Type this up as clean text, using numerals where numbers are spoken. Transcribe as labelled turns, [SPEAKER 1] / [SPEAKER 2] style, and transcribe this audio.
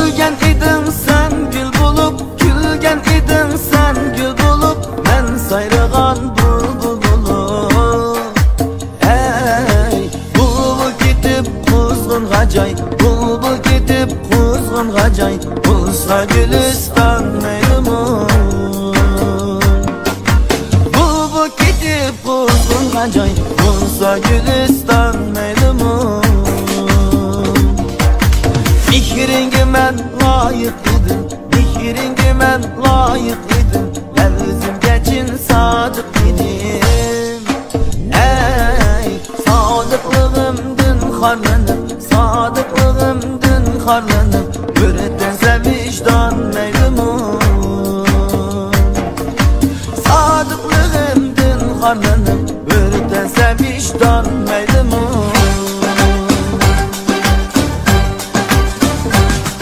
[SPEAKER 1] Gülgen idin sen gül bulup, gülgen idin sen gül bulup, men sayrıgan bulbul bulup. Ey bulbul gidip kuzgun gacay, bulbul gidip kuzgun gacay, bulsa gülistan meylumun. Bulbul gidip kuzgun gacay, bulsa gülistan meylumun. Mihringe men layık idim, mihringe men layık idim, ben özümge çin sadık idim. Ey sadıklığımdın harlanıp, sadıklığımdın harlanıp,